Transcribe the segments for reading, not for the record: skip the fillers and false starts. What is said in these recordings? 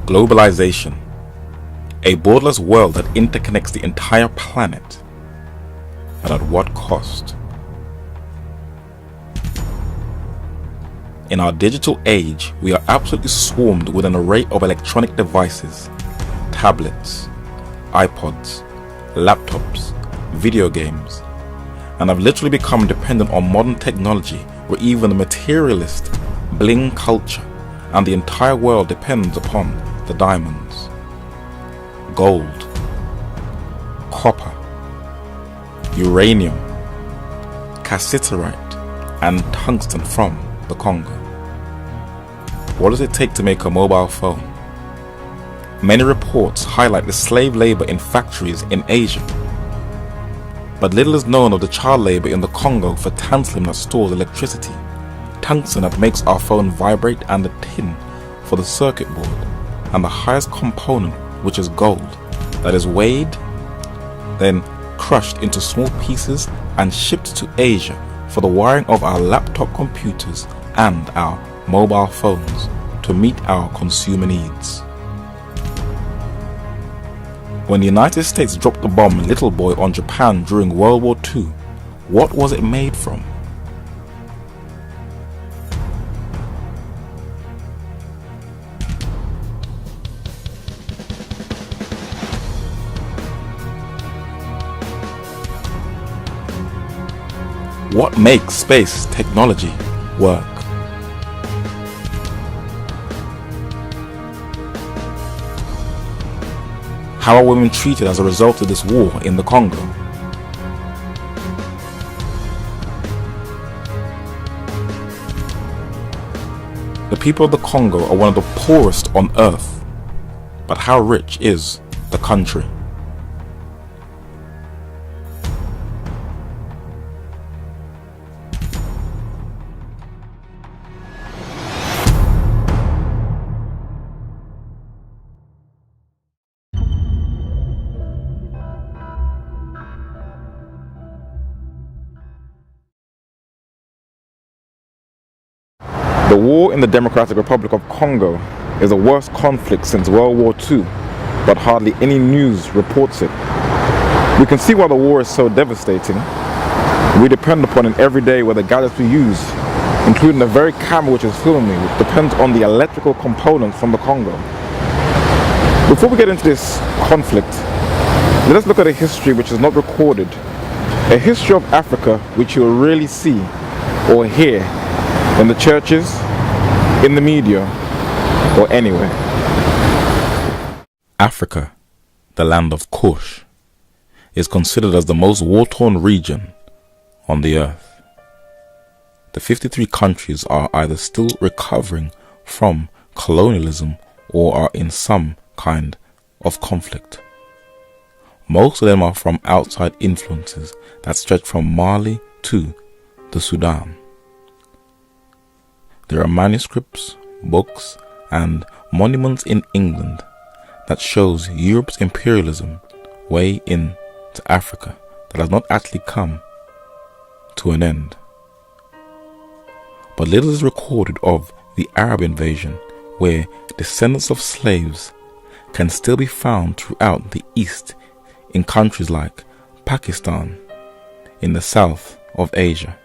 Globalization, a borderless world that interconnects the entire planet, and at what cost? In our digital age, we are absolutely swarmed with an array of electronic devices, tablets, iPods, laptops, video games, and have literally become dependent on modern technology where even the materialist bling culture and the entire world depends upon the diamonds, gold, copper, uranium, cassiterite, and tungsten from the Congo. What does it take to make a mobile phone? Many reports highlight the slave labor in factories in Asia, but little is known of the child labor in the Congo for tantalum that stores electricity, tungsten that makes our phone vibrate, and the tin for the circuit board, and the highest component, which is gold, that is weighed, then crushed into small pieces and shipped to Asia for the wiring of our laptop computers and our mobile phones to meet our consumer needs. When the United States dropped the bomb Little Boy on Japan during World War II, what was it made from? What makes space technology work? How are women treated as a result of this war in the Congo? The people of the Congo are one of the poorest on earth, but how rich is the country? The war in the Democratic Republic of Congo is the worst conflict since World War II, but hardly any news reports it. We can see why the war is so devastating. We depend upon it every day with the gadgets we use, including the very camera which is filming me, which depends on the electrical components from the Congo. Before we get into this conflict, let us look at a history which is not recorded, a history of Africa which you will rarely see or hear in the churches, in the media, or anywhere. Africa, the land of Kush, is considered as the most war-torn region on the earth. The 53 countries are either still recovering from colonialism or are in some kind of conflict. Most of them are from outside influences that stretch from Mali to the Sudan. There are manuscripts, books, and monuments in England that shows Europe's imperialism way into Africa that has not actually come to an end. But little is recorded of the Arab invasion, where descendants of slaves can still be found throughout the East in countries like Pakistan, in the south of Asia.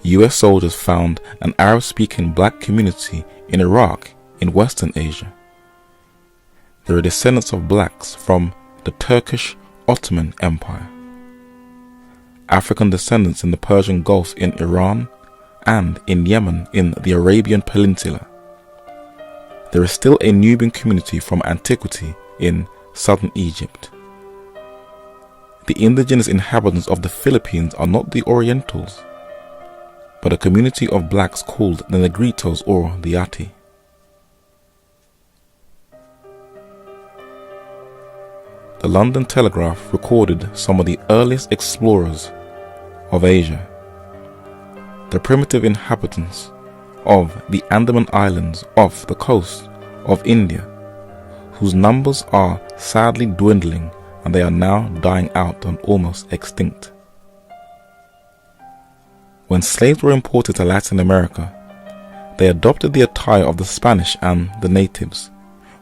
US soldiers found an Arab-speaking black community in Iraq in Western Asia. There are descendants of blacks from the Turkish Ottoman Empire, African descendants in the Persian Gulf in Iran, and in Yemen in the Arabian Peninsula. There is still a Nubian community from antiquity in southern Egypt. The indigenous inhabitants of the Philippines are not the Orientals, but a community of blacks called the Negritos or the Ati. The London Telegraph recorded some of the earliest explorers of Asia. The primitive inhabitants of the Andaman Islands off the coast of India, whose numbers are sadly dwindling and they are now dying out and almost extinct. When slaves were imported to Latin America, they adopted the attire of the Spanish and the natives,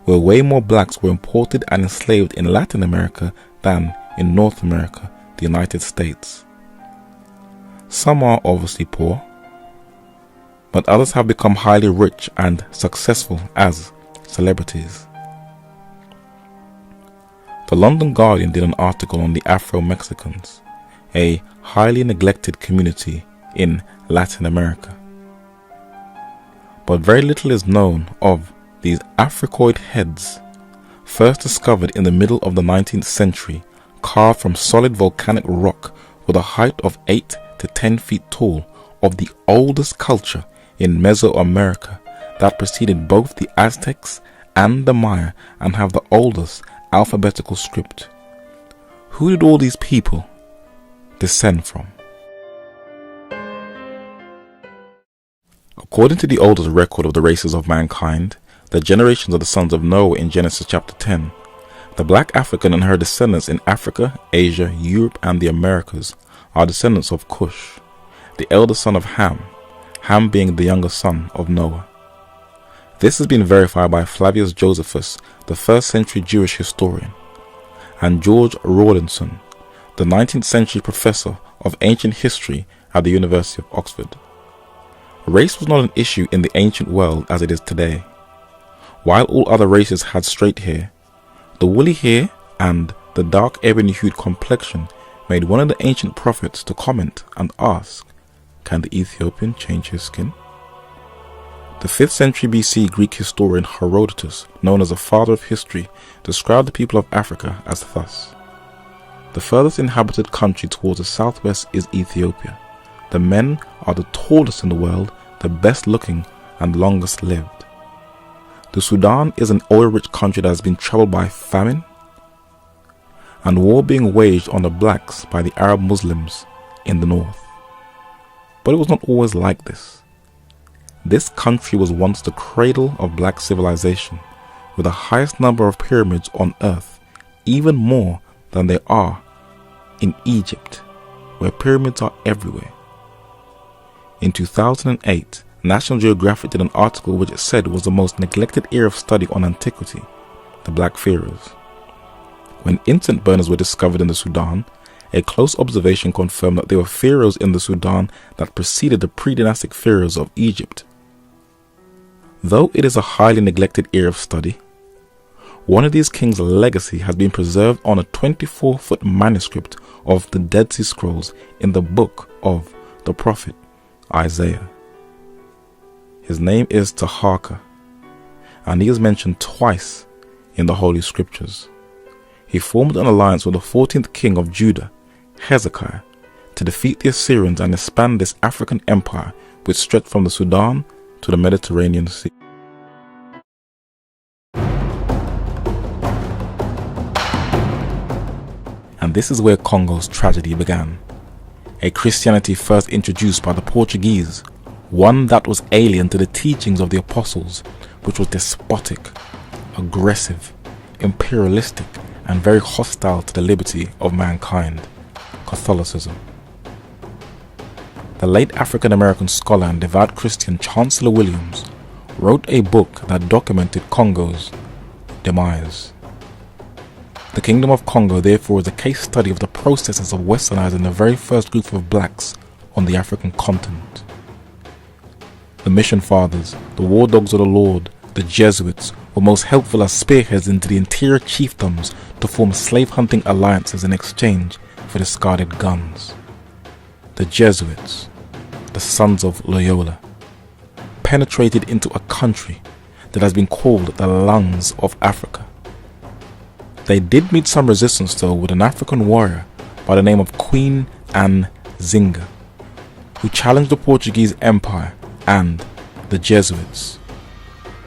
where way more blacks were imported and enslaved in Latin America than in North America, the United States. Some are obviously poor, but others have become highly rich and successful as celebrities. The London Guardian did an article on the Afro-Mexicans, a highly neglected community in Latin America. But very little is known of these Africoid heads, first discovered in the middle of the 19th century, carved from solid volcanic rock with a height of 8 to 10 feet tall, of the oldest culture in Mesoamerica that preceded both the Aztecs and the Maya and have the oldest alphabetical script. Who did all these people descend from? According to the oldest record of the races of mankind, the generations of the sons of Noah in Genesis chapter 10, the black African and her descendants in Africa, Asia, Europe and the Americas are descendants of Cush, the eldest son of Ham, Ham being the younger son of Noah. This has been verified by Flavius Josephus, the 1st century Jewish historian, and George Rawlinson, the 19th century professor of ancient history at the University of Oxford. Race was not an issue in the ancient world as it is today. While all other races had straight hair, the woolly hair and the dark ebony-hued complexion made one of the ancient prophets to comment and ask, "Can the Ethiopian change his skin?" The 5th century BC Greek historian Herodotus, known as the father of history, described the people of Africa as thus: "The furthest inhabited country towards the southwest is Ethiopia. The men are the tallest in the world, the best looking and longest lived. The Sudan is an oil-rich country that has been troubled by famine and war being waged on the blacks by the Arab Muslims in the north. But it was not always like this. This country was once the cradle of black civilization, with the highest number of pyramids on earth, even more than there are in Egypt, where pyramids are everywhere." In 2008, National Geographic did an article which it said was the most neglected area of study on antiquity, the Black Pharaohs. When incense burners were discovered in the Sudan, a close observation confirmed that there were pharaohs in the Sudan that preceded the pre-dynastic pharaohs of Egypt. Though it is a highly neglected area of study, one of these kings' legacy has been preserved on a 24-foot manuscript of the Dead Sea Scrolls in the book of the prophet Isaiah. His name is Taharka, and he is mentioned twice in the Holy Scriptures. He formed an alliance with the 14th king of Judah, Hezekiah, to defeat the Assyrians and expand this African empire which stretched from the Sudan to the Mediterranean Sea. And this is where Congo's tragedy began. A Christianity first introduced by the Portuguese, one that was alien to the teachings of the apostles, which was despotic, aggressive, imperialistic, and very hostile to the liberty of mankind, Catholicism. The late African-American scholar and devout Christian Chancellor Williams wrote a book that documented Congo's demise. The Kingdom of Congo therefore is a case study of the processes of westernizing the very first group of blacks on the African continent. The Mission Fathers, the War Dogs of the Lord, the Jesuits were most helpful as spearheads into the interior chiefdoms to form slave-hunting alliances in exchange for discarded guns. The Jesuits, the sons of Loyola, penetrated into a country that has been called the lungs of Africa. They did meet some resistance though with an African warrior by the name of Queen Anne Zinga, who challenged the Portuguese Empire and the Jesuits.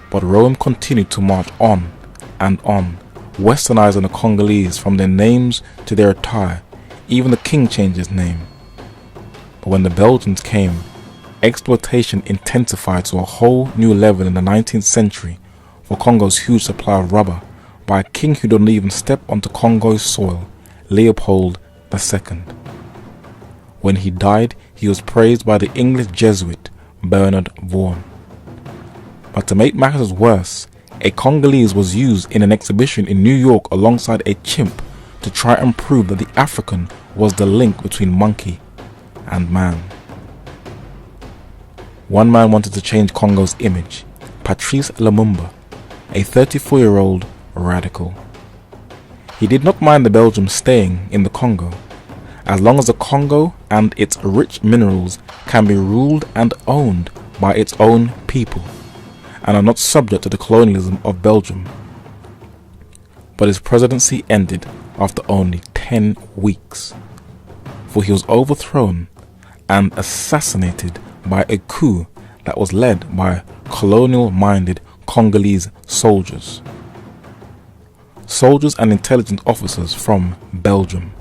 But Rome continued to march on and on, westernizing the Congolese from their names to their attire. Even the king changed his name. But when the Belgians came, exploitation intensified to a whole new level in the 19th century for Congo's huge supply of rubber by a king who didn't even step onto Congo's soil, Leopold II. When he died, he was praised by the English Jesuit Bernard Vaughan. But to make matters worse, a Congolese was used in an exhibition in New York alongside a chimp to try and prove that the African was the link between monkey and man. One man wanted to change Congo's image, Patrice Lumumba, a 34-year-old radical. He did not mind the Belgians staying in the Congo, as long as the Congo and its rich minerals can be ruled and owned by its own people and are not subject to the colonialism of Belgium. But his presidency ended after only 10 weeks, for he was overthrown and assassinated by a coup that was led by colonial-minded Congolese soldiers. Soldiers and intelligence officers from Belgium,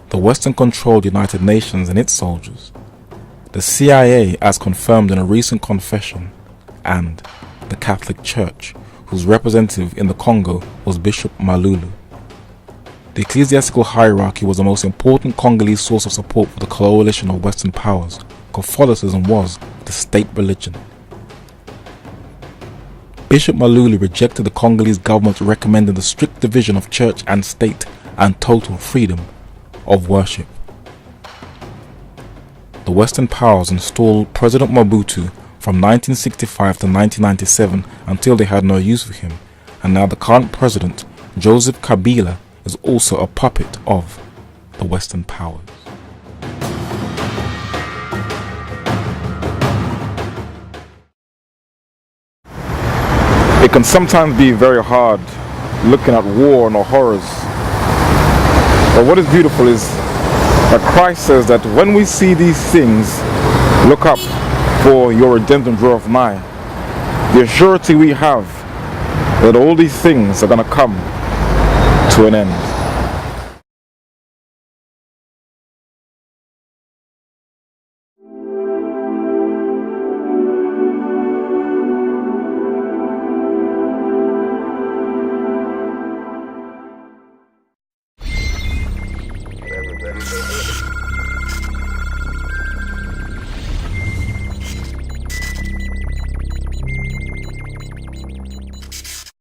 the Western-controlled United Nations and its soldiers, the CIA as confirmed in a recent confession, and the Catholic Church, whose representative in the Congo was Bishop Malulu. The ecclesiastical hierarchy was the most important Congolese source of support for the coalition of Western powers. Catholicism was the state religion. Bishop Malulu rejected the Congolese government recommending the strict division of church and state and total freedom of worship. The Western powers installed President Mobutu from 1965 to 1997 until they had no use for him, and now the current president, Joseph Kabila, is also a puppet of the Western powers. It can sometimes be very hard looking at war and the horrors. But what is beautiful is that Christ says that when we see these things, look up, for your redemption draweth nigh. The surety we have that all these things are going to come to an end.